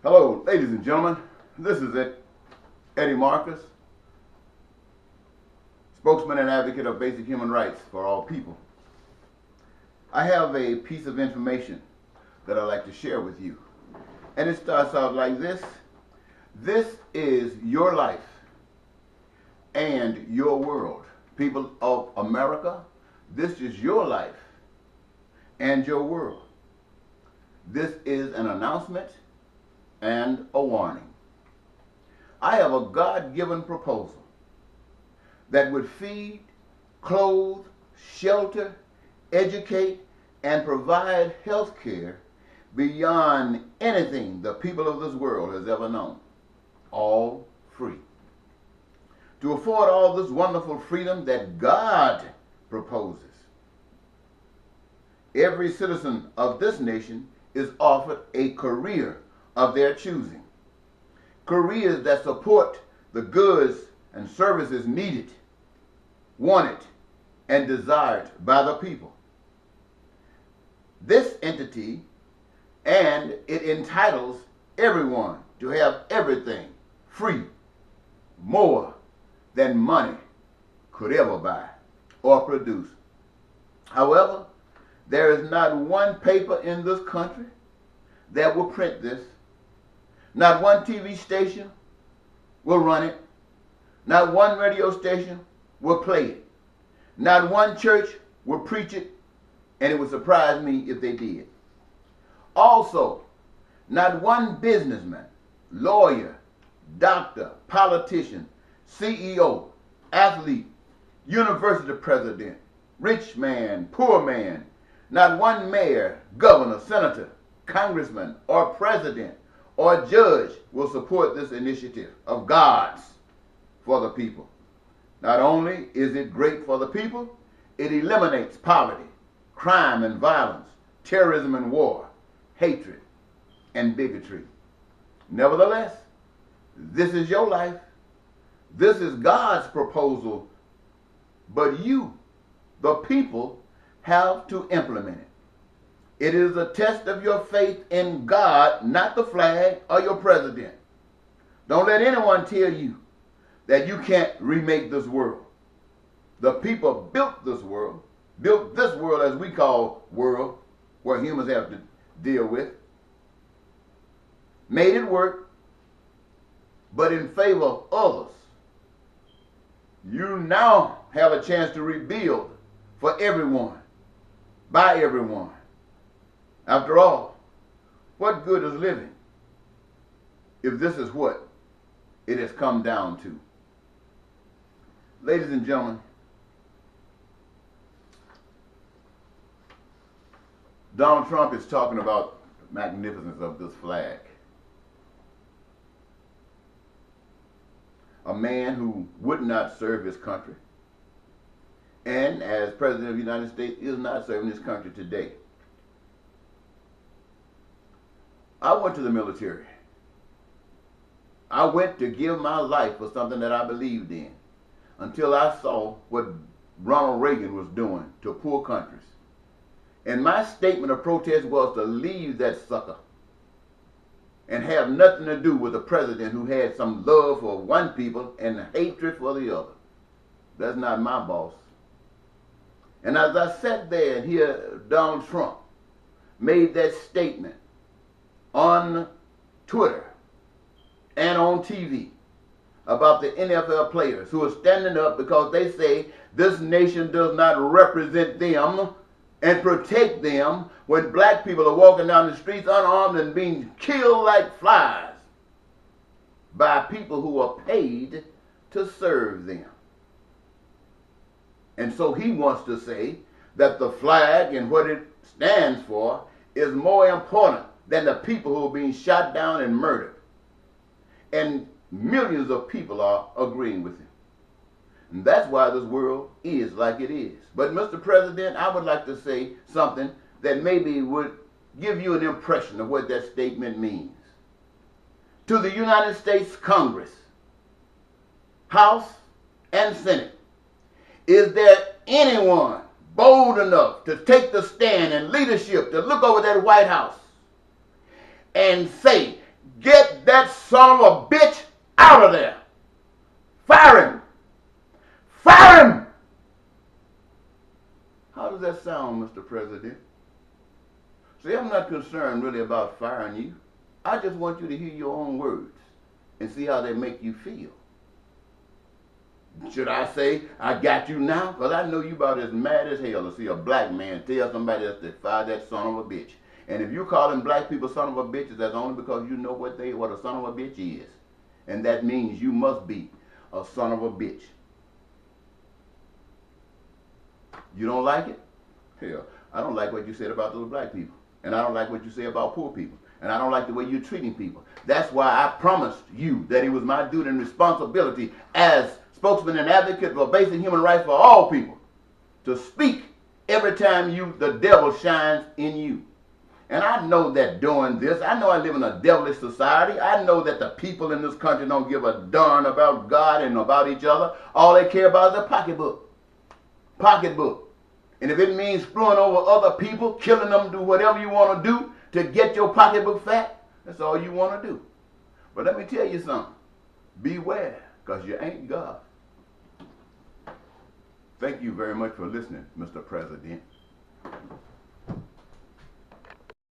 Hello, ladies and gentlemen. This is Eddie Marcus, spokesman and advocate of basic human rights for all people. I have a piece of information that I'd like to share with you. And it starts out like this. This is your life and your world. People of America, this is your life and your world. This is an announcement and a warning. I have a God-given proposal that would feed, clothe, shelter, educate, and provide health care beyond anything the people of this world has ever known. All free. To afford all this wonderful freedom that God proposes, every citizen of this nation is offered a career of their choosing. Careers that support the goods and services needed, wanted, and desired by the people. This entity, and it entitles everyone to have everything free, more than money could ever buy or produce. However, there is not one paper in this country that will print this. Not one TV station will run it. Not one radio station will play it. Not one church will preach it, and it would surprise me if they did. Also, not one businessman, lawyer, doctor, politician, CEO, athlete, university president, rich man, poor man, not one mayor, governor, senator, congressman, or president, or judge will support this initiative of God's for the people. Not only is it great for the people, it eliminates poverty, crime and violence, terrorism and war, hatred and bigotry. Nevertheless, this is your life. This is God's proposal, but you, the people, have to implement it. It is a test of your faith in God, not the flag or your president. Don't let anyone tell you that you can't remake this world. The people built this world as we call world, where humans have to deal with, made it work, but in favor of others. You now have a chance to rebuild for everyone, by everyone. After all, what good is living if this is what it has come down to? Ladies and gentlemen, Donald Trump is talking about the magnificence of this flag. A man who would not serve his country, and as President of the United States is not serving his country today. I went to the military. I went to give my life for something that I believed in until I saw what Ronald Reagan was doing to poor countries. And my statement of protest was to leave that sucker and have nothing to do with a president who had some love for one people and hatred for the other. That's not my boss. And as I sat there and hear Donald Trump made that statement on Twitter and on TV about the NFL players who are standing up because they say this nation does not represent them and protect them when black people are walking down the streets unarmed and being killed like flies by people who are paid to serve them. And so he wants to say that the flag and what it stands for is more important than the people who are being shot down and murdered. And millions of people are agreeing with him. And that's why this world is like it is. But Mr. President, I would like to say something that maybe would give you an impression of what that statement means. To the United States Congress, House, and Senate, is there anyone bold enough to take the stand and leadership to look over that White House and say, get that son of a bitch out of there. Fire him. Fire him. How does that sound, Mr. President? See, I'm not concerned really about firing you. I just want you to hear your own words and see how they make you feel. Should I say, I got you now? Because I know you about as mad as hell to see a black man tell somebody else to fire that son of a bitch. And if you calling black people son of a bitches, that's only because you know what a son of a bitch is. And that means you must be a son of a bitch. You don't like it? Hell, I don't like what you said about those black people. And I don't like what you say about poor people. And I don't like the way you're treating people. That's why I promised you that it was my duty and responsibility as spokesman and advocate for basic human rights for all people to speak every time the devil shines in you. And I know that doing this, I know I live in a devilish society. I know that the people in this country don't give a darn about God and about each other. All they care about is their pocketbook. Pocketbook. And if it means screwing over other people, killing them, do whatever you want to do to get your pocketbook fat, that's all you want to do. But let me tell you something. Beware, because you ain't God. Thank you very much for listening, Mr. President.